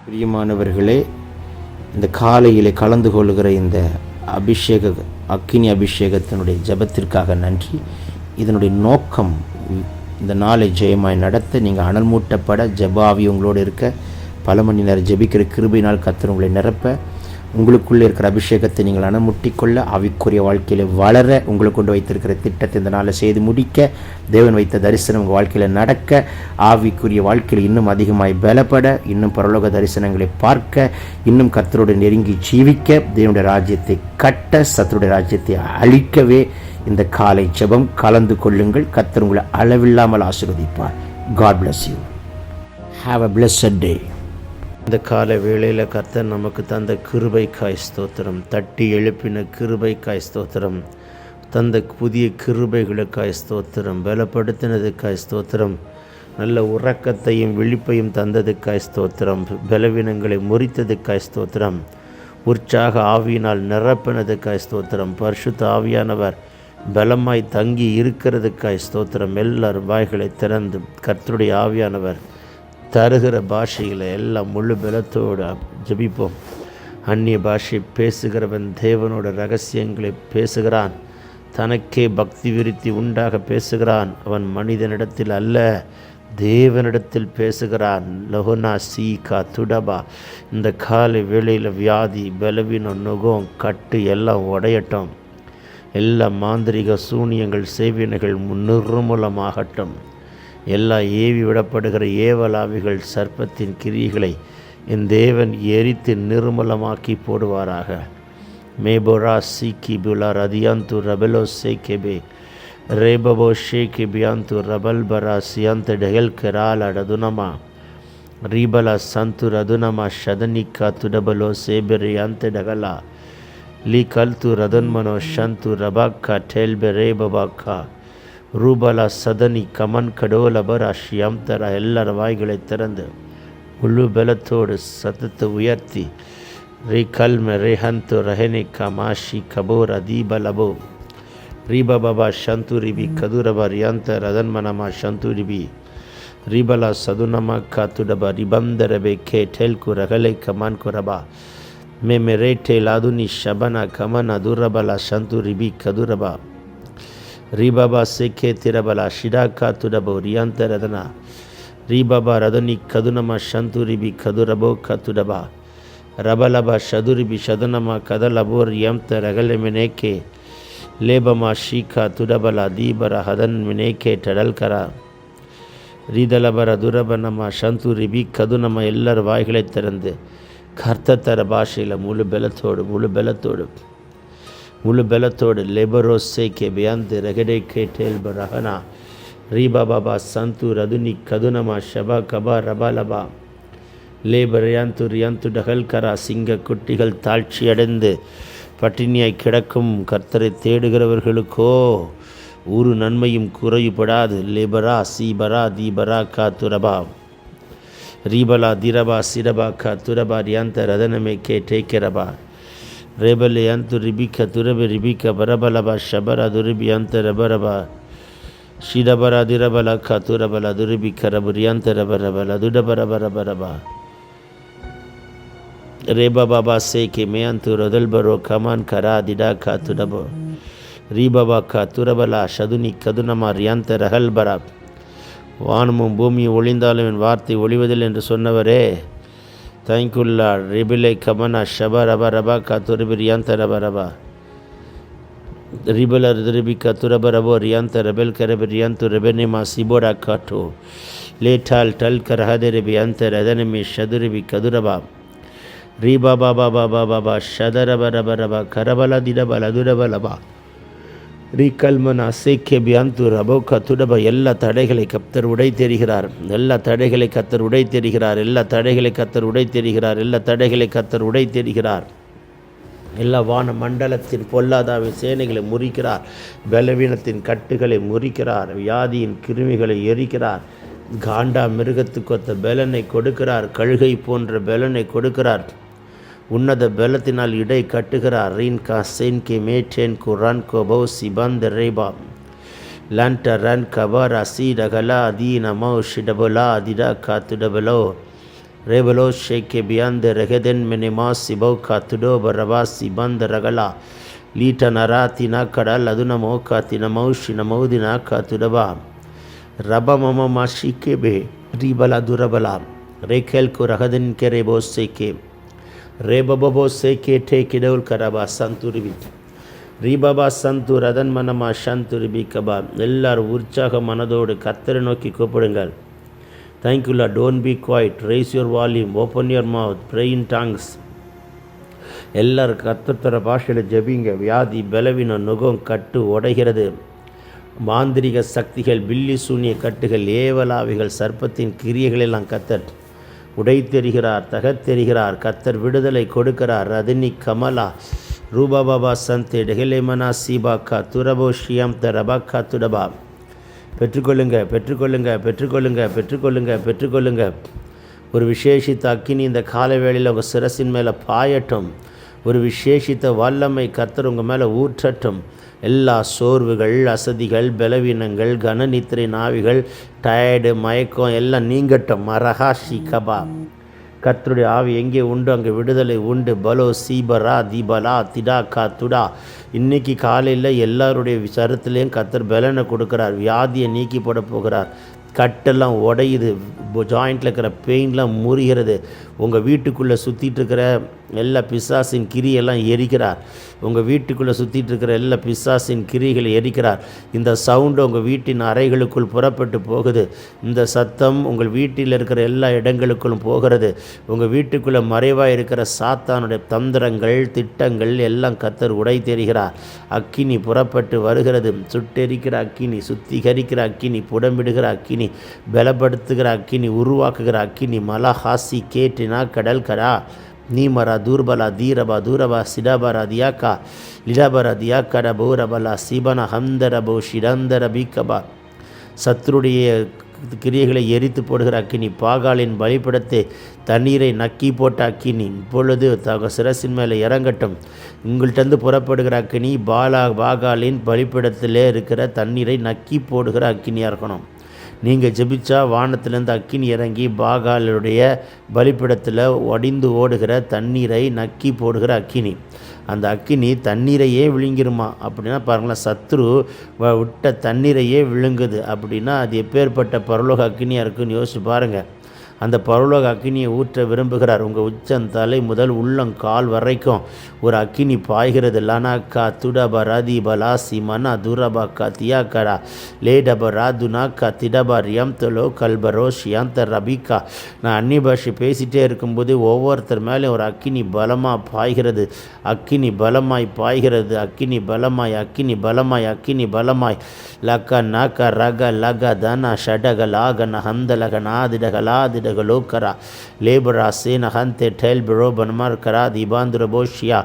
பிரியமானவர்களே, இந்த காலையிலே கலந்து கொள்கிற இந்த அக்கினி அபிஷேகத்தினுடைய ஜெபத்திற்காக நன்றி. இதனுடைய நோக்கம் இந்த நாளை ஜெயமாய் நடத்த, நீங்கள் அனல் மூட்டப்பட, ஜெபாவி உங்களோடு இருக்க, பல மணி நேரம் ஜெபிக்கிற கிருபையினால் கர்த்தர் உங்களை நிரப்ப, உங்களுக்குள்ளே இருக்கிற அபிஷேகத்தை நீங்கள் அனமுட்டிக்கொள்ள, ஆவிக்குரிய வாழ்க்கையில் வளர, உங்களுக்கு கொண்டு வைத்திருக்கிற திட்டத்தை இந்த நாளில் செய்து முடிக்க, தேவன் வைத்த தரிசனம் உங்கள் வாழ்க்கையில் நடக்க, ஆவிக்குரிய வாழ்க்கையில் இன்னும் அதிகமாய் பலப்பட, இன்னும் பரலோக தரிசனங்களை பார்க்க, இன்னும் கர்த்தரோடு நெருங்கி ஜீவிக்க, தேவனுடைய ராஜ்யத்தை கட்ட, சத்துருடைய ராஜ்யத்தை அழிக்கவே இந்த காலை ஜெபம் கலந்து கொள்ளுங்கள். கர்த்தர் உங்களை அளவில்லாமல் ஆசீர்வதிப்பார். God bless you. Have a blessed day. இந்த கால வேளையில் கர்த்தர் நமக்கு தந்த கிருபைக்காய் ஸ்தோத்திரம். தட்டி எழுப்பின கிருபைக்காய் ஸ்தோத்திரம். தந்த புதிய கிருபைகளுக்காய் ஸ்தோத்திரம். பலப்படுத்தினதுக்காய் ஸ்தோத்திரம். நல்ல உறக்கத்தையும் விழிப்பையும் தந்ததுக்காய் ஸ்தோத்திரம். பலவீனங்களை முறித்ததுக்காய் ஸ்தோத்திரம். உற்சாக ஆவியினால் நிரப்பினதுக்காய் ஸ்தோத்திரம். பரிசுத்த ஆவியானவர் பலமாய் தங்கி இருக்கிறதுக்காய் ஸ்தோத்திரம். எல்லாரும் வாய்களை திறந்து கர்த்தருடைய ஆவியானவர் தருகிற பாஷையில் எல்லாம் முழு பலத்தோடு ஜெபிப்போம். அந்நிய பாஷை பேசுகிறவன் தேவனோட ரகசியங்களை பேசுகிறான். தனக்கே பக்தி விருத்தி உண்டாக பேசுகிறான். அவன் மனிதனிடத்தில் அல்ல, தேவனிடத்தில் பேசுகிறான். லஹோனா சீகா துடபா. இந்த காலை வேளையில் வியாதி, பலவீனம், நுகம், கட்டு எல்லாம் உடையட்டும். எல்லா மாந்திரிக சூனியங்கள், செய்வினைகள் நிர்மூலமாகட்டும். எல்லா ஏவி விடப்படுகிற ஏவலாவிகள், சர்ப்பத்தின் கிரியைகளை என் தேவன் எரித்து நிர்மூலமாக்கி போடுவாராக. மேபோரா சீக்கி புலா ரதியாந்து ரபலோ சேகெபே ரேபபோ ஷேகி பியாந்து ரபல்பரா சியாந்த டெஹெல் கெரால் அடதுனமா ரீபலா சந்து ரதுனமா ஷதனிக்கா துடபலோ சேபெரியாந்த டகலா லீ கல்து ரதன்மனோ ஷந்து ரபாக்கா டெல்பெ ரேபபாக்கா ரூபலா சதனி கமன் கடோலபர் அஷ்யாம் தர. எல்லார வாய்களை திறந்து முழு பலத்தோடு சத்தத்தை உயர்த்தி ரீகல்ம ரேஹந்து ரஹெனி கமாஷி கபோர் அதீபலபோ ரீபபா ஷந்துரிபி கதுரப ரியாந்த ரதன்மனமா ஷந்துரிபி ரீபலா சதுனமா காத்துடபா ரிபந்தரபே கே டெல்கு ரகலை கமான் குரபா மே மெரேட்டே லாதுனி ஷபனா கமன் அதுரபலா ஷந்துரிபி கதுரபா ரீபாபா சேகே திரபலா ஷிடாக்கா துடபோ ரியாந்தரதனா ரீபாபா ரதனி கதுனமா ஷந்துரிபி கதுரபோ கத்துடபா ரபலபா ஷதுரிபி ஷதனமா கதலபோ ரியாந்த ரகல மினேக்கே லேபமா ஷீகா துடபலா தீபர ஹதன் மினேக்கே டடல்கரா ரீதலபர துரபனமா ஷந்துரிபி கதுனமா. எல்லார் வாய்களை திறந்து கர்த்தத்தர பாஷையில் முழு பலத்தோடு லெபரோ சேகே பியாந்து ரகடே கே டேல்ப ரஹனா ரீபாபா சந்து ரதுனி கதுனமா ஷபா கபா ரபாலபா லேபரையாந்து ரியாந்து டகல்கரா. சிங்க குட்டிகள் தாழ்ச்சி அடைந்து பட்டினியாய் கிடக்கும் கர்த்தரை தேடுகிறவர்களுக்கோ ஒரு நன்மையும் குறைவுபடாது. லேபரா சீபரா தீபரா கா துரபா ரீபலா திரபா சிரபா கா துரபா ரியாந்த ரதனமே கே டேக்கரபா ரேபலே அந்து ரிபிக்க துரப ரிபிக்க பரபலபா ஷபரா துரிபி அந்த ரபரபா ஷிடபரா திரபலா கா துரபலா துரிபிக்க ரபுரியாந்த ரபரபலா துடபரபரபரபா ரேபா பாபா சேகே மேயந்து ரொதல்பரோ கமான் கரா திடா கா துடபோ ரீபாபா கா துரபலா ஷதுனி கதுனமா ரியாந்த ரஹல்பரா. வானமும் பூமியும் ஒளிந்தாலும் என் வார்த்தை ஒளிவதில் என்று சொன்னவரே, தேங்க்யூல்லா. ரிபிலை கமனா ஷபா ரபா ரபா கத்துரிபி ரியாந்த ரபா ரபா ரிபல ரிபி கத்துரப ரபோ ரியாந்த ரெபெல் கரபி ரியாந்து ரெபெனிமா சிபோடா காட்டோ லேட்டால் டல் கரஹதே ரிபி அந்த ரதனமி ஷதுரிபி கதுரபா ரீபா பாபா பாபா பாபா ஷதரப ரப ரபா கரபல திடபல துடபலபா ரீகல்மனா சேக்கே பியாந்து ரபோ கத்துடபா. எல்லா தடைகளை கர்த்தர் உடை தெரிகிறார். எல்லா தடைகளை கர்த்தர் உடை தெரிகிறார். எல்லா தடைகளை கர்த்தர் உடை தெரிகிறார். எல்லா தடைகளை கர்த்தர் உடை தெரிகிறார். எல்லா வான மண்டலத்தின் பொல்லாதாவின் சேனைகளை முறிக்கிறார். பலவீனத்தின் கட்டுகளை முறிக்கிறார். வியாதியின் கிருமிகளை எரிக்கிறார். காண்டா மிருகத்துக்கொத்த பலனை கொடுக்கிறார். கழுகை போன்ற பலனை கொடுக்கிறார். உன்னத பலத்தினால் இடை கட்டுகிறார். ரீன் கா சென் கே மேட்டேன் கு run go bow சிபந்த Reba லண்ட run கபரா சீடகலா Deena மௌ ஷிடபுலா திடா காத்துடபலோ Rebelo sheke beyond the regeden menemas siboka tudo barabasi band ragala lita narati nakada laduna moka tinamaushi namaudina katudaba Rabba mama mashike be ribala durabala rekel ko rahaden ke rebo seke rebabo seke te kidol karaba santuribi ரீபாபா சந்து ரதன் மனமா சந்து ரிபி கபா எல்லாரும் உற்சாக மனதோடு கர்த்தரை நோக்கி கூப்பிடுங்கள். தேங்க்யூலா. Don't be quiet, raise your volume, open your mouth, pray in tongues. எல்லாரும் கர்த்தர் பாஷையில் ஜெபிங்க. வியாதி பலவீனம் நுகம் கட்டு உடைகிறது. மாந்திரிக சக்திகள் பில்லி சூனிய கட்டுகள் ஏவலாவிகள் சர்ப்பத்தின் கிரியைகளெல்லாம் கர்த்தர் உடைத்தெறிகிறார், தகத்தெறிகிறார். கர்த்தர் விடுதலை கொடுக்கிறார். ரதினி கமலா ரூபா பாபா சந்தே டெஹிலேமனா சீபாக்கா துரபோ ஷியம் தரபாக்கா துடபா. பெற்றுக்கொள்ளுங்க பெற்றுக்கொள்ளுங்க பெற்றுக்கொள்ளுங்க பெற்றுக்கொள்ளுங்க பெற்றுக்கொள்ளுங்க. ஒரு விசேஷித்த அக்கினி இந்த கால வேளையில் உங்கள் சிரசின் மேலே பாயட்டும். ஒரு விசேஷித்த வல்லமை கர்த்தர் உங்கள் மேலே ஊற்றட்டும். எல்லா சோர்வுகள், அசதிகள், பலவீனங்கள், கனநித்திரை நாவிகள், டயர்டு, மயக்கம் எல்லாம் நீங்கட்டும். மரஹாஷி கபா. கர்த்தருடைய ஆவி எங்கே உண்டு அங்கே விடுதலை உண்டு. பலோ சீபரா தீபலா திடா கா துடா. இன்றைக்கி காலையில் எல்லாருடைய சரத்துலேயும் கர்த்தர் பலனை கொடுக்குறார். வியாதியை நீக்கி போட போகிறார். கட்டெல்லாம் உடையுது, ஜாயிண்டில் இருக்கிற பெயின்லாம் முறிகிறது. உங்கள் வீட்டுக்குள்ளே சுற்றிட்டு இருக்கிற எல்லா பிசாசின் கிரியெல்லாம் எரிக்கிறார். உங்கள் வீட்டுக்குள்ளே சுற்றிட்டு இருக்கிற எல்லா பிசாசின் கிரிகளை எரிக்கிறார். இந்த சவுண்டு உங்கள் வீட்டின் அறைகளுக்குள் புறப்பட்டு போகுது. இந்த சத்தம் உங்கள் வீட்டில் இருக்கிற எல்லா இடங்களுக்குள்ளும் போகிறது. உங்கள் வீட்டுக்குள்ளே மறைவாக இருக்கிற சாத்தானுடைய தந்திரங்கள், திட்டங்கள் எல்லாம் கர்த்தர் உடை தெரிகிறார். அக்கினி புறப்பட்டு வருகிறது. சுட்டெரிக்கிற அக்கினி, சுத்திகரிக்கிற அக்கினி, புடமிடுகிற அக்கினி, பலப்படுத்துகிற அக்கினி, உருவாக்குகிற அக்கினி. மலஹாசி கேட்டினா கடல் கடா நீமரா தூர்பலா தீரபா தூரபா சிடாபரா தியாக்கா லிடாபரா தியாக்கட பௌரபலா சிபன ஹந்தரபோ ஷிடந்தர பீக்கபா. சத்ருடைய கிரியைகளை எரித்து போடுகிற அக்கினி, பாகாலின் பலிப்படத்தை தண்ணீரை நக்கி போட்ட அக்கினி இப்பொழுது சிரசின் மேலே இறங்கட்டும். உங்கள்கிட்டருந்து புறப்படுகிற அக்கினி பாகாலின் பலிப்படத்திலே இருக்கிற தண்ணீரை நக்கி போடுகிற அக்கினியாக இருக்கணும். நீங்கள் ஜெபிச்சா வானத்திலேருந்து அக்கினி இறங்கி பாகாலுடைய பலிப்பிடத்தில் ஒடிந்து ஓடுகிற தண்ணீரை நக்கி போடுகிற அக்கினி. அந்த அக்கினி தண்ணீரையே விழுங்கிருமா அப்படின்னா பாருங்களேன், சத்ரு விட்ட தண்ணீரையே விழுங்குது அப்படின்னா அது எப்பேற்பட்ட பரலோக அக்கினியாக இருக்குன்னு யோசிச்சு பாருங்கள். அந்த பரலோக அக்கினியை ஊற்ற விரும்புகிறார். உங்கள் உச்சந்தலை முதல் உள்ளங்கால் வரைக்கும் ஒரு அக்கினி பாய்கிறது. லனாக்கா துடபா ரதீபா லாசி மனா துரபா கா தியாக்கரா லேடபா ராதுனா கா திடபா ரியம் கல்பரோ ஷியாந்த ரபிகா. நான் அந்நிய பாஷை பேசிகிட்டே இருக்கும்போது ஒவ்வொருத்தர் மேலே ஒரு அக்கினி பலமாக பாய்கிறது. அக்கினி பலமாய் பாய்கிறது. அக்கினி பலமாய் அக்கினி பலமாய் அக்கினி பலமாய் லக்க நக ரக லக தன ஷடக லாகன ஹந்தலக நாதிடகலாதிட லோக்கரா லேபரா சேன ஹந்தே டெல் பிரோ பன்மார் கரா தீபாந்திர போஷியா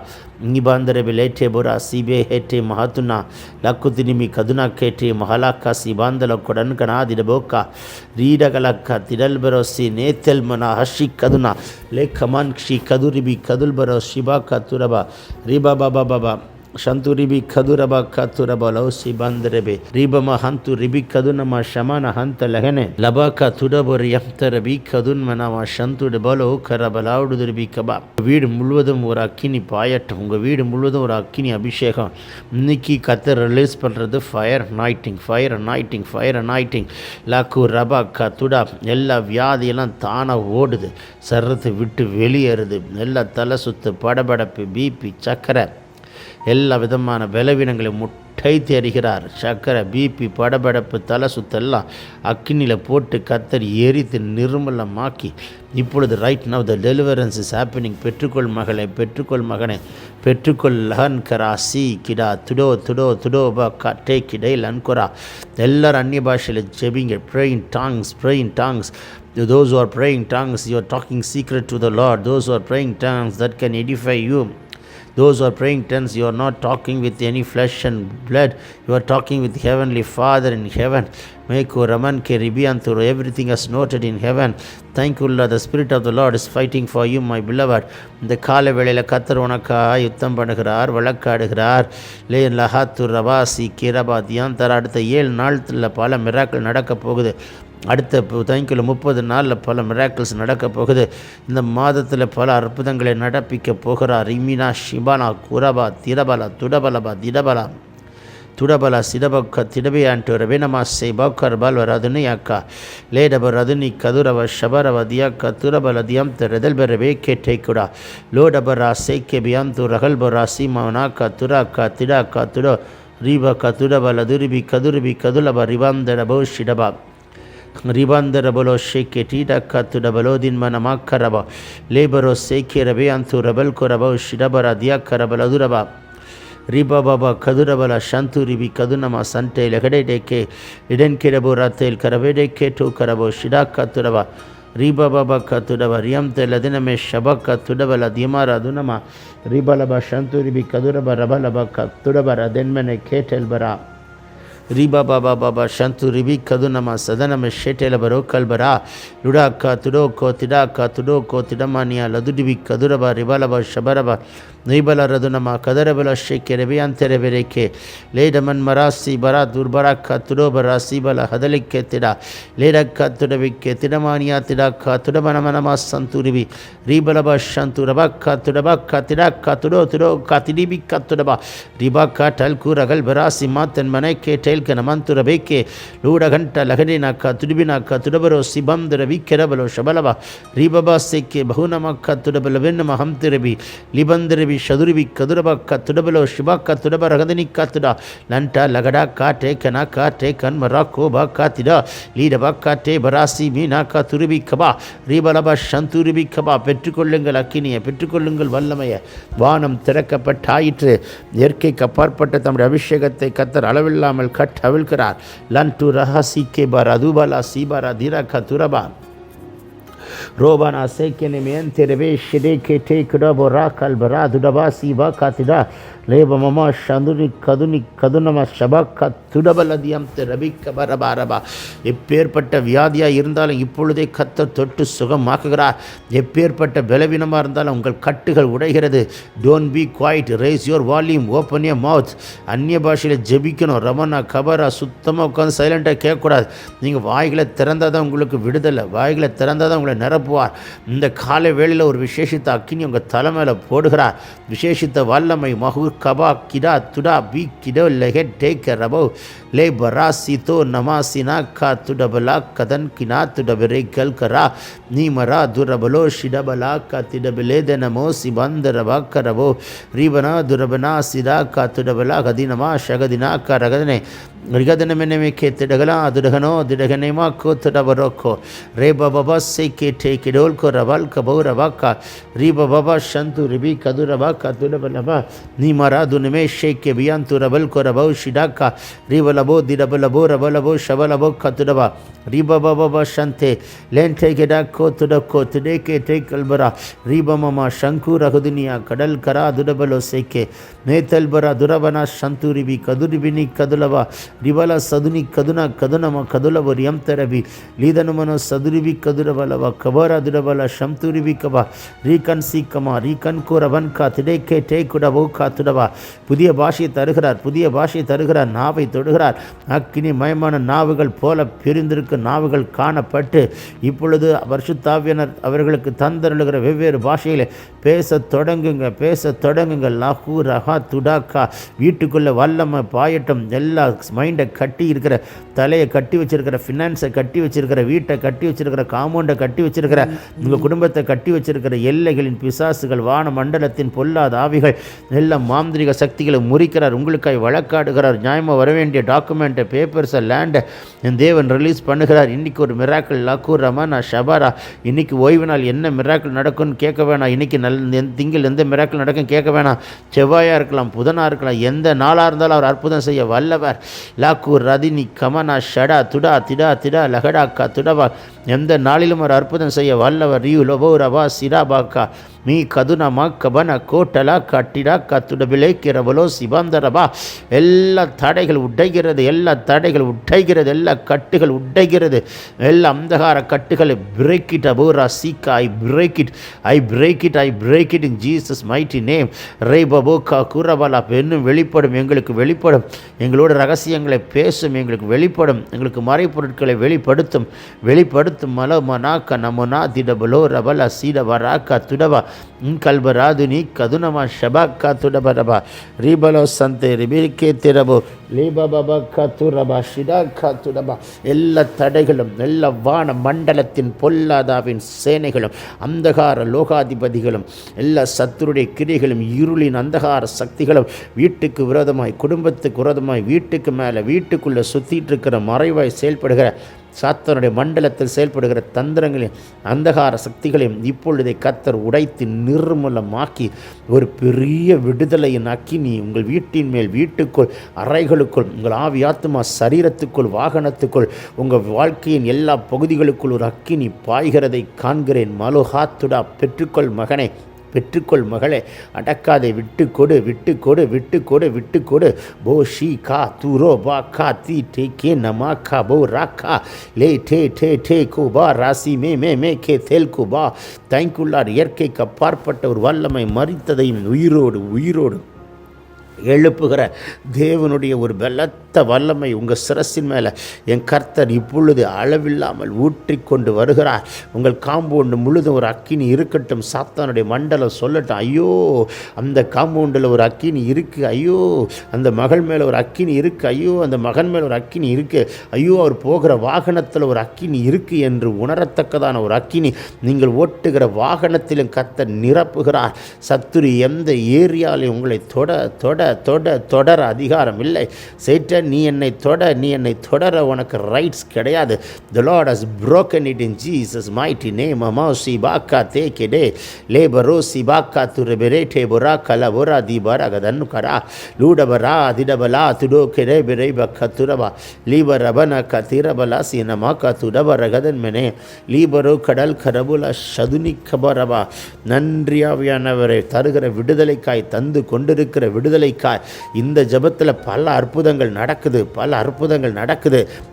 நிபாந்திர பிலேட்டே புரா சிபே ஹேட்டே மஹத்துனா லக்குதினிமி கதுனா கேட்டே மஹலாக்கா சிபாந்தல கொடன் கனாதிட போக்கா ரீடகலக்கா திடல் பரோசி நேத்தல் மனா ஹஷி கதுனா லே கமான் ஷி கதுரிபி கதுல் பரோ ஷிபா கத்துரபா ரிபா பாபா பாபா ಶಂತು ರಿಬಿ ಕದುರಬ ಕತುರಬ ಲೌಸಿ ಬಂದರಬೆ ರಿಬಮ ಹಂತು ರಿಬಿ ಕದುನಮ ಶಮನ ಹಂತ ಲಹನೆ ಲಬಕ துடபொரு எம்தரபி கதுன்மனமா சந்துடு பலோ கரபலாவுடு ரிபி கபா. வீடு முழுவதும் ஒரு அக்கினி பாயட்டும். உங்கள் வீடு முழுவதும் ஒரு அக்கினி அபிஷேகம். இன்னைக்கு கத்தர் ரிலீஸ் பண்ணுறது ஃபயர் அனாயிட்டிங், ஃபயர் அனாயிட்டிங், ஃபயர் அனாயிட்டிங். லக்கு ரபா கத்துடா. எல்லா வியாதியெல்லாம் தானாக ஓடுது, சர்றத்தை விட்டு வெளியேறுது. எல்லா தலை சுத்து, படபடப்பு, பிபி, சக்கரை, எல்லா விதமான பலவீனங்களையும் முட்டை தெரிகிறார். சக்கரை, பிபி, படபடப்பு, தலை சுத்தெல்லாம் அக்கினியில் போட்டு கத்தர் எரித்து நிர்மலமாக்கி இப்பொழுது right now the deliverance is happening. பெற்றுக்கொள் மகளே, பெற்றுக்கொள் மகனே, பெற்றுக்கொள் லஹன் கரா சி கிடா துடோ துடோ துடோ பா கட்டே கிடை லன்கொரா. எல்லாரும் அந்நிய பாஷையில் ஜெபிங்க. Pray in tongs, pray in tongs. Those who are praying tongues, you are talking secret to the Lord. Those who are praying tongues that can edify you. Those who are praying tongues, you are not talking with any flesh and blood. You are talking with Heavenly Father in heaven. Meko Raman Ke Ribianturu, everything is noted in heaven. Thank you, Lord. The Spirit of the Lord is fighting for you, my beloved. இந்த கால வேளையில் கத்தர் உனக்காக யுத்தம் பண்ணுகிறார், வழக்காடுகிறார். லே லஹாத்து ரவாசி கிரபா தியாந்தர். அடுத்த 7 நாளில் பல மிராக்கள் நடக்க போகுது. அடுத்த தேங்க்யூல 30 நாளில் பல மிராக்கிள்ஸ் நடக்க போகுது. இந்த மாதத்தில் பல அற்புதங்களை நடப்பிக்க போகிறார். இமினா ஷிபானா குரபா திரபலா துடபலபா திடபலா துடபலா சிடபக்க திடபே ஆண்டோர வேணமா சே பக்கர் பல்வர் அதுனி அக்கா லேடபர் அதுனி கதுரவ ஷபரவ தியக்க துரபல தியம் தெரதல் பெறவே கேட்டேக்குடா லோடபரா சேக்கே பியாந்து ரகல்பரா சீமானாக்கா துராக்கா திடாக்கா துடோ ரீபக்கா துடபல துருபி கதுருபி கதுலப ரிவாந்தரபோ ஷிடபா ரிபாந்தரபலோ ஷேக்கே டீடக்கா துடபலோ தின்மன மாக்கரபா லேபரோ சேக்கே ரபே அந்து ரபல் கொரபோ ஷிடபரா தியாக்கரபல துரபா ரிபா பாபா கதுரபல ஷந்து ரிபி கதுனமா சண்டே லெகடேடேக்கே இடன் கிரபோ ராத்தேல் கரவேடேக்கே டோ கரபோ ஷிடாக்கா துடபா ரிபா பாபா கத்துடபா ரியம் தெலதினமே ஷபக்கா துடபல தியமாரா துனமா ரிபலபா ஷந்து ரிபி கதுரபா ரபலபா கத்துடபா ரதென்மனே கேட்டல் பரா ரிபா பாபா பாபா ஷந்து ரிபி கதுனமா சதனமே ஷேட்டேல பரோ கல்பரா லுடாக்கா துடோக்கோ திடாக்கா துடோக்கோ திடமானியா லதுடிபி கதுரபா ரிபலபா ஷபரபா நைபல ரதுனமா கதரபல ஷேக்கே ரெபியாந்தெரவெரேக்கே லேடமன் மராசி பரா துர்பராக்கா துடோபரா சீபல ஹதலிக்கே திடா லேடக்கா துடவிக்கே திடமானியா திடாக்கா துடமனமனமா சந்துரிவி ரீபலபா ஷந்து ரபாக்கா துடபாக்கா திடாக்கா துடோ துடோக்கா திடிபிக்கா துடபா ரிபாக்கா டல்கு ரகல் பராசி மாத்தன் மனைக்கே டெல்க நமந்துரபேக்கே லூடகண்ட லகடினாக்கா துடிபினாக்கா துடபரோ சிபம்துரவி கெரபலோ ஷபலபா ரீபபா சேக்கே பகுனமக்கா துடபல வெண்ணம ஹம்திரபி லிபந்திரபி ஷதுரிபி கதுரபக்கா துடபலோ ஷிபாக்கா துடப ரகதனிக்கா துடா லண்டா லகடா காட்டே கனாக்கா டே கன்மரா கோபா காத்திடா லீடபா காட்டே பராசி மீனாக்கா துருபி கபா ரீபலபா ஷந்துருபி கபா பெற்றுக்கொள்ளுங்கள் அக்கினியை, பெற்றுக்கொள்ளுங்கள் வல்லமையை. வானம் திறக்கப்பட்டாயிற்று. இயற்கைக்கு அப்பாற்பட்ட தம்முடைய அபிஷேகத்தை கத்தர் அளவில்லாமல் கட்டவிழ்கிறார். லன்டு ரஹசி கே பார் அதுபலா சீபாரா தீராக்கா துரபா ரோபானா சேக்கெனி மேந்தெரவே ஷிடேக்கே டேக்குடபோ ராக்கல் பரா துடபா சீபா காத்திடா லேபமமா ஷந்துனி கதுனி கதுனமா ஷபாக்கா துடபலதியம் ரபிக்க பரபாரபா. எப்பேற்பட்ட வியாதியாக இருந்தாலும் இப்பொழுதே கத்தர் தொட்டு சுகமாக்குகிறார். எப்பேற்பட்ட பலவீனமாக இருந்தாலும் உங்கள் கட்டுகள் உடைகிறது. Don't be quiet, raise your volume, open your mouth. அந்நிய பாஷையில் ஜெபிக்கணும். ரமணா கபரா சுத்தமாக உட்காந்து சைலண்டாக கேட்கக்கூடாது. நீங்கள் வாய்களை திறந்தால் தான் உங்களுக்கு விடுதலை, வாய்களை திறந்தால் தான் உங்களை நிரப்புவார். இந்த காலை வேளையில் ஒரு விசேஷித்த அக்கினி உங்கள் தலைமையில் போடுகிறார். விசேஷித்த வல்லமை மகு கபா கிடா துடா பி கிடோ லெகே டேக் ரபோ லே பராசி தோ நமாசினா கா துடபலா கதன் கினா துடபரே கல் கரா நீமரா துரபலோ ஷிடபலா கா திடபலே தனமோ சிபந்தரபா கரபோ ரீபனா துரபனா சிதா கா துடபலா கதினமா ஷகதினா கா ரகதனே ரிகதனமெனமே கே திடகலா துடகனோ திடகனேமா கோ துடபரோக்கோ ரேபா பாபா சே கே டே கிடோல் கோ ரபால் கபோ ரபாக்கா ரீபா பாபா ஷந்து ரிபி கதுரபா கா துடபலபா நீமரா துனமே ஷேக்கே பியாந்து ரபல் கோ ரபோ ஷிடாக்கா ரீபலபோ திடபலபோ ரபலபோ ஷபலபோ கத்துடபா ரீபா பாபா ஷந்தே லேன்டே கெடா கோ துடக்கோ துடே கே டே கல்பரா ரீபமமா ஷங்கு ரகுதுனியா கடல் கரா துடபலோ சேக்கே மேத்தல்பரா துரபனா ஷந்து ரிபி கதுரிபினி கதுலபா ரிபல சதுனி கதுனா கதுனம கதுலபரியம் தெரபி லீதனுமனோ சதுரிபி கதுரபலவா கபரா துடபல ஷம்துரிபி கபா ரீகன் சீக்கமா ரீகன் கூரவன் கா திடேக்கே டே குடபோ காத்துடவா. புதிய பாஷையை தருகிறார், புதிய பாஷையை தருகிறார். நாவை தொடுகிறார். அக்கினி மயமான நாவுகள் போல பிரிந்திருக்கும் நாவுகள் காணப்பட்டு இப்பொழுது பரிசுத்தாவியானவர் அவர்களுக்கு தந்தருளுகிற வெவ்வேறு பாஷையில் பேச தொடங்குங்க, பேச தொடங்குங்க. லாஹூ ரஹா துடாக்கா வீட்டுக்குள்ளே வல்லமை பாயட்டும். எல்லா மைண்டை கட்டி இருக்கிற, தலையை கட்டி வச்சிருக்கிற, ஃபினான்ஸை கட்டி வச்சிருக்கிற, வீட்டை கட்டி வச்சிருக்கிற, காம்பவுண்டை கட்டி வச்சிருக்கிற, உங்கள் குடும்பத்தை கட்டி வச்சிருக்கிற எல்லைகளின் பிசாசுகள், வான மண்டலத்தின் பொல்லாத ஆவிகள், எல்லா மாந்திரிக சக்திகளை முறிக்கிறார். உங்களுக்காய் வழக்காடுகிறார். நியாயமாக வர வேண்டிய டாக்குமெண்ட்டை, பேப்பர்ஸை, லேண்டை என் தேவன் ரிலீஸ் பண்ணுகிறார். இன்றைக்கி ஒரு மிராக்கள் லக்கூர் ரமனா ஷபாரா. இன்றைக்கி ஓய்வு நாள், என்ன மிராக்கள் நடக்கும்னு கேட்க வேணாம். இன்றைக்கி திங்கள் எந்த மிராக்கள் நடக்கும் கேட்க வேணாம். செவ்வாயாக இருக்கலாம், புதனாக இருக்கலாம், எந்த நாளாக இருந்தாலும் அவர் அற்புதம் செய்ய வல்லவர். லாக்கூர் ரதினி கமனா ஷடா துடா திடா திடா லகடா கா துடவா எந்த நாளிலும் ஒரு அற்புதம் செய்ய வல்லவர். ரியூ லொபோ ரபா சிராபாக்கா மீ கதுனமா கபன கோட்டலா கட்டிடா கத்துடபிலே கிரபலோ சிபந்தரபா. எல்லா தடைகள் உடைகிறது, எல்லா தடைகள் உடைகிறது, எல்லா கட்டுகள் உடைகிறது, எல்லா அந்தகார கட்டுகளை பிரேக் இட் அபோரா சீக்கா. I break it, I break it, I break it in Jesus mighty name. ரே பபோக்கா குரபலா. இன்னும் வெளிப்படும், எங்களுக்கு வெளிப்படும், எங்களோட ரகசியங்களை பேசும், எங்களுக்கு வெளிப்படும், எங்களுக்கு மறைப்பொருட்களை வெளிப்படுத்தும், வெளிப்படுத்தும். மலோ மனாக்க நமனா திடபலோ ரபலா சீடபராக்கா துடபா கல்பராது நீ கதுனமா ஷபாக்கா துடபரபா ரீபலோ சந்தே ரிபிரிக்கே திரபோ லீபபா கத்துரபா ஷிடாக்கா துடபா. எல்லா தடைகளும், எல்லா வான மண்டலத்தின் பொல்லாதாவின் சேனைகளும், அந்தகார லோகாதிபதிகளும், எல்லா சத்துருடைய கிரிகளும், இருளின் அந்தகார சக்திகளும் வீட்டுக்கு விரோதமாய், குடும்பத்துக்கு விரோதமாய், வீட்டுக்கு மேலே வீட்டுக்குள்ளே சுற்றிட்டு இருக்கிற மறைவாய் செயல்படுகிற சாத்தானுடைய மண்டலத்தில் செயல்படுகிற தந்திரங்களையும் அந்தகார சக்திகளையும் இப்பொழுதை கர்த்தர் உடைத்து நிர்மூலமாக்கி ஒரு பெரிய விடுதலையின் அக்கினி உங்கள் வீட்டின் மேல், வீட்டுக்குள், அறைகளுக்குள், உங்கள் ஆவி ஆத்துமா சரீரத்துக்குள், வாகனத்துக்குள், உங்கள் வாழ்க்கையின் எல்லா பகுதிகளுக்குள் ஒரு அக்கினி பாய்கிறதை காண்கிறேன். மலுஹாத்துடா. பெற்றுக்கொள் மகனே, பெற்றுக்கொள் மகளே, அடக்காதே, விட்டு கொடு, விட்டு கொடு, விட்டு கொடு, விட்டு கொடு. போ ஷீ கா தூரோ பா கா தி டே கே நமா கா போ ரா கா லே டே டே டே குபா ராசி மே கே தேல் குபா. தேங்க்யூல்லார். இயற்கைக்கு அப்பாற்பட்ட ஒரு வல்லமை மரித்ததையும் உயிரோடு எழுப்புகிற தேவனுடைய ஒரு பலத்த வல்லமை உங்கள் சிரசின் மேலே என் கர்த்தர் இப்பொழுது அளவில்லாமல் ஊற்றிக்கொண்டு வருகிறார். உங்கள் காம்பவுண்டு முழுதும் ஒரு அக்கினி இருக்கட்டும். சாத்தானுடைய மண்டலம் சொல்லட்டும், ஐயோ அந்த காம்பவுண்டில் ஒரு அக்கினி இருக்குது, ஐயோ அந்த மகள் மேலே ஒரு அக்கினி இருக்குது, ஐயோ அந்த மகன் மேலே ஒரு அக்கினி இருக்குது, ஐயோ அவர் போகிற வாகனத்தில் ஒரு அக்கினி இருக்குது என்று உணரத்தக்கதான ஒரு அக்கினி நீங்கள் ஓட்டுகிற வாகனத்திலும் கர்த்தர் நிரப்புகிறார். சத்துரு எந்த ஏரியாலையும் உங்களை தொடர அதிகாரம் இல்லை. சேட்டன், நீ என்னை தொடர உனக்கு ரைட்ஸ் கிடையாது. The Lord has broken it in Jesus mighty name. Amausi baka tekede lebaro sibaka tureberete boraka labora dibara gadanukara ludabara didabala tudo kede bereba katuraba libarabana katirabala sinamaka tudabara gadan mene libaro கடல் கரபுல சதுனி கபரபா. நன்றியாவியானவரை தருகிற விடுதலைக்காய், தந்து கொண்டிருக்கிற விடுதலைக்காய் இந்த ஜெபத்தில் பல அற்புதங்கள் நடக்குது,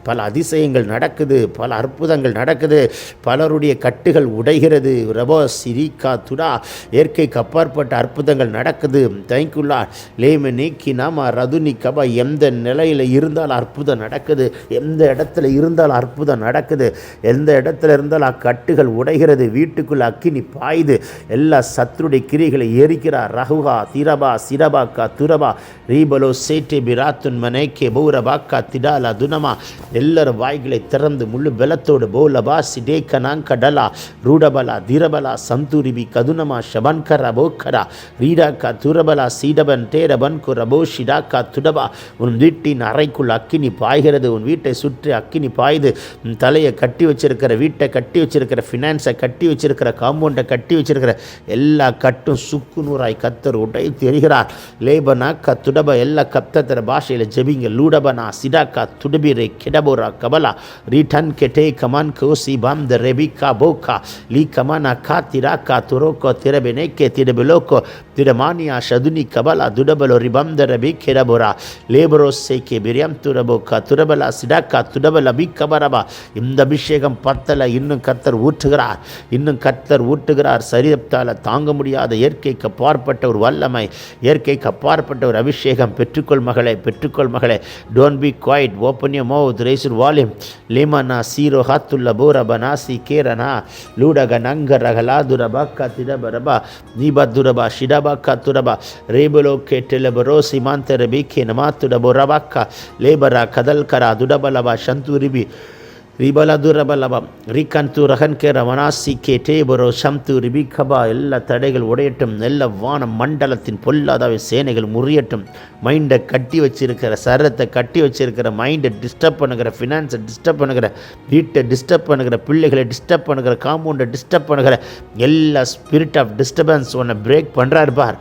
பல அதிசயங்கள் நடக்குது, பல அற்புதங்கள் நடக்குது. பலருடைய கட்டுகள் உடைகிறது. ரபோ சிரிகா துடா. இயற்கைக்கு அப்பாற்பட்ட அற்புதங்கள் நடக்குது. தேங்க்யூல்லா. லேம நீக்கி நாம ரதுனி கபா. எந்த நிலையில் இருந்தால் அற்புதம் நடக்குது, எந்த இடத்துல இருந்தால் அற்புதம் நடக்குது, எந்த இடத்துல இருந்தால் அக்கட்டுகள் உடைகிறது. வீட்டுக்குள்ள அக்கினி பாயுது. எல்லா சத்துருடைய கிரிகளை எரிக்கிறார். ரகுகா திரபா சிரபாக்கா துரபா ரீபலோ சேட்டே பிராத்துன் மனேக்கே பௌரபாக்கா திடாலா துனமா. எல்லாரும் வாய்களை திறந்து முழு பலத்தோடு போலபா சிடே கனாங்கடலா ரூடபலா திரபலா சந்தூரிபி கதுனமா ஷபன்கரா போக்கரா ரீடாக்கா துரபலா சீடபன் டேரபன் குரபோ ஷிடாக்கா துடபா. உன் வீட்டின் அறைக்குள் அக்கினி பாய்கிறது. உன் வீட்டை சுற்றி அக்கினி பாய்து. உன் தலையை கட்டி வச்சிருக்கிற, வீட்டை கட்டி வச்சிருக்கிற, ஃபினான்ஸை கட்டி வச்சிருக்கிற, காம்பவுண்டை கட்டி வச்சிருக்கிற எல்லா கட்டும் சுக்குநூறாய் கத்தர் உடை தெரிகிறார். லேபனா கத்துடப. எல்லா கப்தத்திர பாஷையில் ஜெபிங்க. லூடபனா சிடாக்கா துடபிரே கெடபோரா கபலா ரிட்டன் கெட்டே கமான் கோசி பாம் த ரெபிகா போக்கா லீ கமானா கா திராக்கா துரோக்கோ திரபெனேக்கே திரபிலோக்கோ திரமானியா ஷதுனி கபலா துடபலோ ரிபம் த ரெபி கெடபோரா லேபரோ சேக்கே பிரியம் துரபோக்கா துரபலா சிடாக்கா துடபல பி கபரபா. இந்த அபிஷேகம் பத்தல. இன்னும் கர்த்தர் ஊற்றுகிறார். சரீரத்தால் தாங்க முடியாத இயற்கைக்கு அப்பாற்பட்ட ஒரு வல்லமை, இயற்கைக்கு அப்பாற்பட்ட ஒரு அபிஷேகம். பெற்றுக்கொள் மகளே. Don't be quiet. Open your mouth, raise your volume. லிமனா சீரோ ஹாத்துல்ல போரபனா சி கேரனா லூடக நங்கரகலா துரபா கத்திடபரபா நீபதுரபா ஷிடபா கத்துரபா ரேபலோ கேட்டெலபரோ சிமாந்த ரபிகே நமாத்துடபோரபாக்கா லேபரா கதல்கரா துடபலபா சந்தூரிபி ரிபலா துரபலபா ரிகந்து ரகன்கே ரமனாசி கேட்டே பரோ சம்து ரிபிகபா. எல்லா தடைகள் உடையட்டும். எல்லா வான மண்டலத்தின் பொல்லாதாவை சேனைகள் முறியட்டும். மைண்டை கட்டி வச்சிருக்கிற, சரத்தை கட்டி வச்சிருக்கிற, மைண்டை டிஸ்டர்ப் பண்ணுகிற, ஃபினான்ஸை டிஸ்டர்ப் பண்ணுகிற, வீட்டை டிஸ்டர்ப் பண்ணுகிற, பிள்ளைகளை டிஸ்டர்ப் பண்ணுகிற, காம்பவுண்டை டிஸ்டர்ப் பண்ணுகிற எல்லா ஸ்பிரிட் ஆஃப் டிஸ்டர்பன்ஸ் உன்னை பிரேக் பண்ணுறாரு பார்.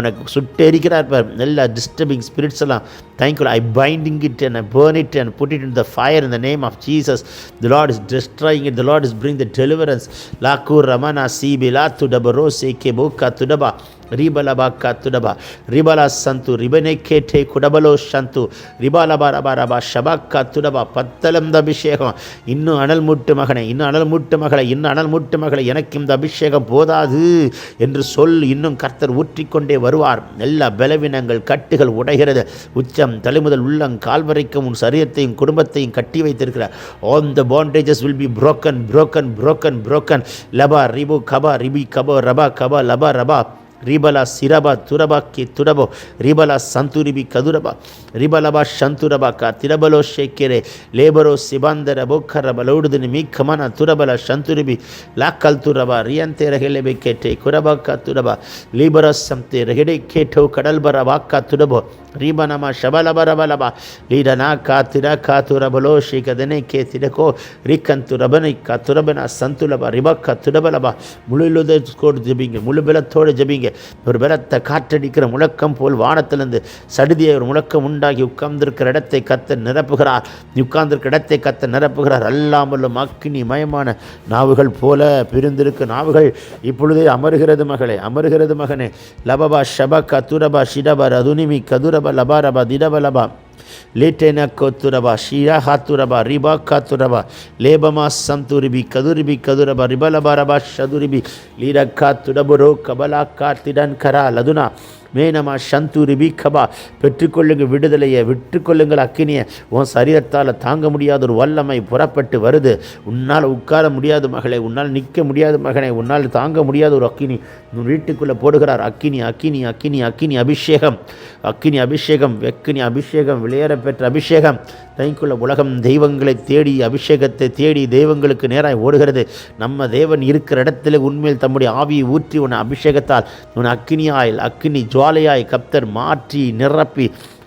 உனக்கு சுட்டெரிக்கிறார் பார். எல்லா டிஸ்டர்பிங் ஸ்பிரிட்ஸ் எல்லாம் thank you. I binding it and I burn it and put it in the fire in the name of Jesus. curses. The Lord is destroying it. The Lord is bringing the deliverance. Laku ramana sibila tudabaro sekeboka tudaba. Ribalaba katudaba, Ribala Santu, Ribene Kete, Kudabalo Shantu, Ribala Barabaraba, Shabaka Tudaba, Patalam the Bishega, Inu Anal Mutamahane, in Anal Mutamahale, in Anal Mutamahale, Yanakim the Bishega, Boda, என்று சொல் இன்னும் கர்த்தர் ஊற்றிக்கொண்டே வருவார். எல்லா பலவீனங்கள் கட்டுகள் உடைகிறது. உச்சம் தலைமுதல் உள்ளம் கால் வரைக்கும் உன் சரீரத்தையும் குடும்பத்தையும் கட்டி வைத்திருக்கிறார். All the bondages will be broken, broken, broken, broken. Laba, Ribu, Kaba, Ribi, Kaba, Raba, Kaba, Laba, Raba. Ribala Siraba Turaba Ki Turabo Ribala Santuribi Kaduraba Ribalaba Shanturaba Ka Tirabalo Shekere Lebaro Sibandara Bokarabaloudini Mikamana Turabala Shanturibi Lakal Turaba Riante Rehelebe Kete Kurabaka Turaba Libera Samte Regede Keto Kadalbarabaka Turabo Ribanama Shabalabarabalaba Lidanaka Tiraka Turabalo Shikadene Ketirako Rikanturabani Katurabana Santulaba Ribaka Turabalaba Mululo the Score Jabing Mulubela Thore Jabing ஒரு பலத்த காற்றடிக்கிற முழக்கம் போல் வானத்திலிருந்து சடுதியை ஒரு முழக்கம் உண்டாகி உட்கார்ந்திருக்கிற இடத்தை கர்த்தர் நிரப்புகிறார். உட்கார்ந்திருக்கிற இடத்தை கர்த்தர் நிரப்புகிறார். அல்லாமலும் அக்கினி மயமான நாவுகள் போல பிரிந்திருக்க நாவுகள் இப்பொழுதே அமருகிறது மகளே, அமருகிறது மகனே. லபபா ஷபகா துரபா ஷிடபா ரதுனிமி கதுரபா லபாரபா திடபலபா லேட்டேன கோத்துரபா ஷீரா ஹாத்துரபா ரிபா காத்துரபா லேபமா சந்துரிபி கதுரிபி கதுரபா ரிபலபாரபா ஷதுரிபி லீரக்கா துடபுரோ கபலா காத்திடன் கரா லதுனா மேனமா சந்துரிபி கபா. பெற்றுக்கொள்ளுங்கள் விடுதலையை, விட்டுக்கொள்ளுங்கள் அக்கினியை. உன் சரீரத்தால் தாங்க முடியாத ஒரு வல்லமை புறப்பட்டு வருது. உன்னால் உட்கார முடியாது மகளே, உன்னால் நிற்க முடியாது மகனே, உன்னால் தாங்க முடியாத ஒரு அக்கினி உன் வீட்டுக்குள்ளே போடுகிறார். அக்கினி அக்கினி அக்கினி அக்கினி அபிஷேகம், அக்கினி அபிஷேகம், வெக்கினி அபிஷேகம், விளையாட பெற்ற அபிஷேகம். தைக்குள்ள உலகம் தெய்வங்களை தேடி அபிஷேகத்தை தேடி தெய்வங்களுக்கு நேராக ஓடுகிறது. நம்ம தேவன் இருக்கிற இடத்துல உண்மையில் தம்முடைய ஆவியை ஊற்றி உன் அபிஷேகத்தால் உன் அக்கினியாய் அக்கினி ஜுவாலையாய் கர்த்தர் மாற்றி நிரப்பி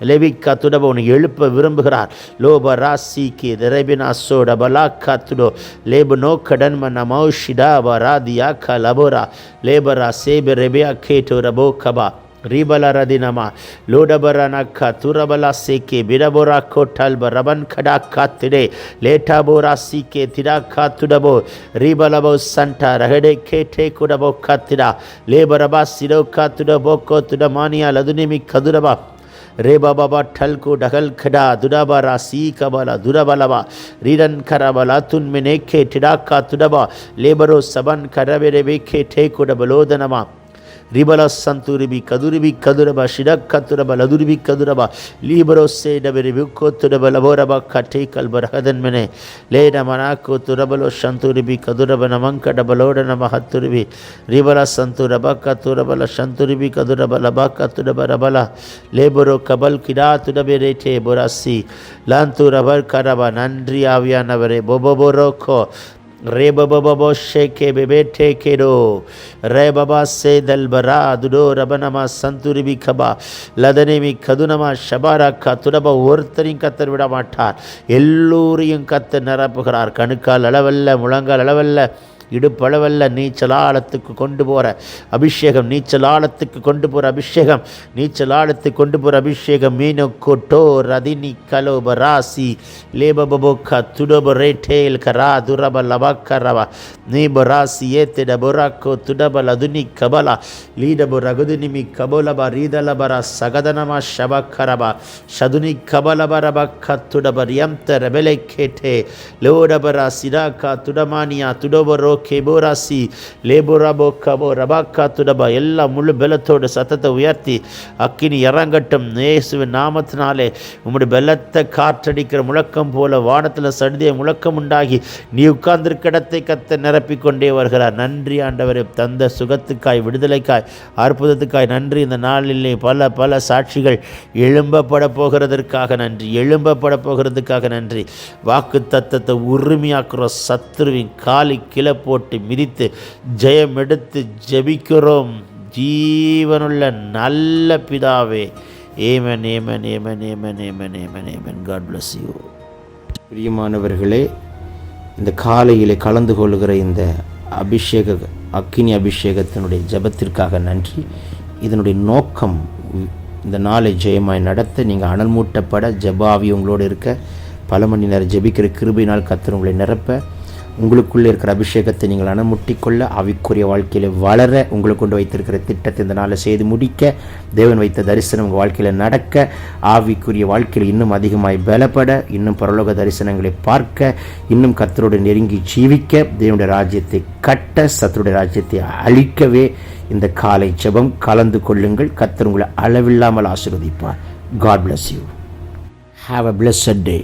லெவிக்கா துடப உன்னை எழுப்ப விரும்புகிறார். லோப ராசிக்கு ரெபினா சோட பலாக்கா துடோ லேபனோ கடன்ம நமௌஷிடா வராதியா க லபோரா லேபரா சேப ரெபியா கேட்டோ ரபோ Kaba Ribala Radinama, Lodabaranaka, Turabala Seke, Bidabora Kotalba, Raban Kadaka today, Leta Bora Sike, Tidaka Tudabo, Ribalabo Santa, Rahede Kete Kudabo Katida, Lebaraba Sido Katudaboko, Tudamania, Ladunimi Kaduraba. Reba Baba Talko Dahal Kada, Dudaba Rasi Kabala, Dudabalaba, Ridan Karabala, Tun Meneke, Tidaka Tudaba, Lebaro Saban Karabeke, Take Udabalodanama. Ribala Santuribi, Kaduribi, Kaduraba, Shidak Katuraba, Laduribi, Kaduraba, Libero Se, Daberibuko, Tudabalaboraba, Katekal Barahadan Mene, Leda Manako, Turabalo, Shanturibi, Kaduraba, Namanka, Dabaloda, Namahaturibi, Ribala Santurabaka, Turabala, Shanturibi, Kaduraba, Labaka, Tudabarabala, Leboro, Kabal Kida, Tudaberete, Borasi, Lanturabar Karaba, Nandri Avianavare, Boboboroko, Reba Baba Sheke Bebete Kedo Rebaba Se Dalbara Dudo Rabanama Santuribi Kaba Ladanemi Kadunama Shabara Katuraba Urtharin Katar Vidamatar Ellurian Katar Narapukarar Kanuka Lavella Mulanga Lavella இடுப்பளவல்ல நீச்சலாளத்துக்கு கொண்டு போகிற அபிஷேகம், நீச்சலாளத்துக்கு கொண்டு போகிற அபிஷேகம், நீச்சலாளத்துக்கு கொண்டு போகிற அபிஷேகம். மீனோ கோட்டோ ரதினி கலோப ராசி லேபபோக்கா துடப ரேட்டேல் கரா துரப லபக்கரவா நீப ராசி ஏத்திட பொராக்கோ துடப லதுனி கபலா லீடபு ரகுதுனிமி கபோலப ரீதலபர சகதனமா ஷபக்கரபா ஷதுனி கபலபரப கத்துடப ரியம்த ரெபெலை கேட்டே லோடபர சிராக்கா துடமானியா துடபரோ கேபோராசி லேபோராபோ கபோ ரபாக்கா துடபா. எல்லாம் முழு பலத்தோடு சத்தத்தை உயர்த்தி அக்கினி இறங்கட்டும் இயேசுவின் நாமத்தினாலே. உம்முடைய பலத்தை காற்றடிக்கிற முழக்கம் போல வானத்தில் சடுதிய முழக்கம் உண்டாகி நீ உட்கார்ந்திருக்க இடத்தை கத்த நிரப்பிக்கொண்டே வருகிறார். நன்றி ஆண்டவரே, தந்த சுகத்துக்காய், விடுதலைக்காய், அற்புதத்துக்காய் நன்றி. இந்த நாளிலே பல பல சாட்சிகள் எழும்பப்பட போகிறதற்காக நன்றி, எழும்பப்பட போகிறதுக்காக நன்றி. வாக்கு தத்தத்தை உரிமையாக்குற சத்துருவின் காலி கிளை போட்டு மிதித்து ஜெயம் எடுத்து ஜெபிக்கிறோம் ஜீவனுள்ள நல்ல பிதாவே. Amen amen amen amen amen amen amen. God bless you. பிரியமானவர்களே, இந்த காலையிலே கலந்து கொள்கிற இந்த அக்கினி அபிஷேகத்தினுடைய ஜெபத்திற்காக நன்றி. இதனுடைய நோக்கம் இந்த நாளை ஜெயமாய் நடத்த, நீங்கள் அனல் மூட்டப்பட, ஜெபாவி உங்களோடு இருக்க, பல மணி நேரம் ஜெபிக்கிற கிருபையினால் கர்த்தர் உங்களை நிரப்ப, உங்களுக்குள்ளே இருக்கிற அபிஷேகத்தை நீங்கள் அனுமுட்டிக்கொள்ள, ஆவிக்குரிய வாழ்க்கையில் வளர, உங்களை கொண்டு வைத்திருக்கிற திட்டத்தை இந்த நாளில் செய்து முடிக்க, தேவன் வைத்த தரிசனம் உங்கள் வாழ்க்கையில் நடக்க, ஆவிக்குரிய வாழ்க்கையில் இன்னும் அதிகமாய் பலப்பட, இன்னும் பரலோக தரிசனங்களை பார்க்க, இன்னும் கர்த்தரோடு நெருங்கி ஜீவிக்க, தேவனுடைய ராஜ்யத்தை கட்ட, சத்துருடைய ராஜ்யத்தை அழிக்கவே இந்த காலை ஜெபம் கலந்து கொள்ளுங்கள். கர்த்தர் உங்களை அளவில்லாமல் ஆசீர்வதிப்பார். God bless you. Have a blessed day.